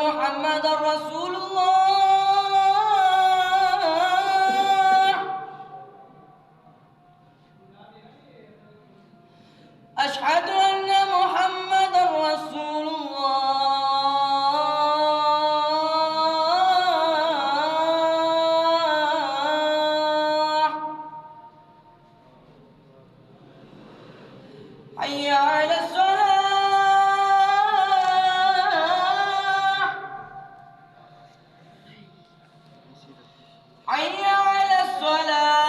محمدا رسول الله. أشهد أن محمدا رسول الله. حي على الصلاة. حي على الصلاة.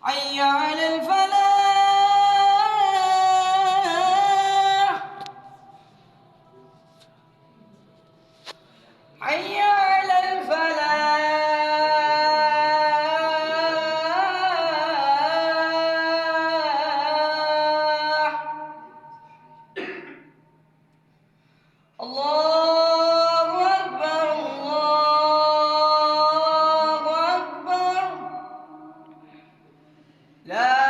حي على الفلاح. حي على الفلاح. الله أكبر الله أكبر. لا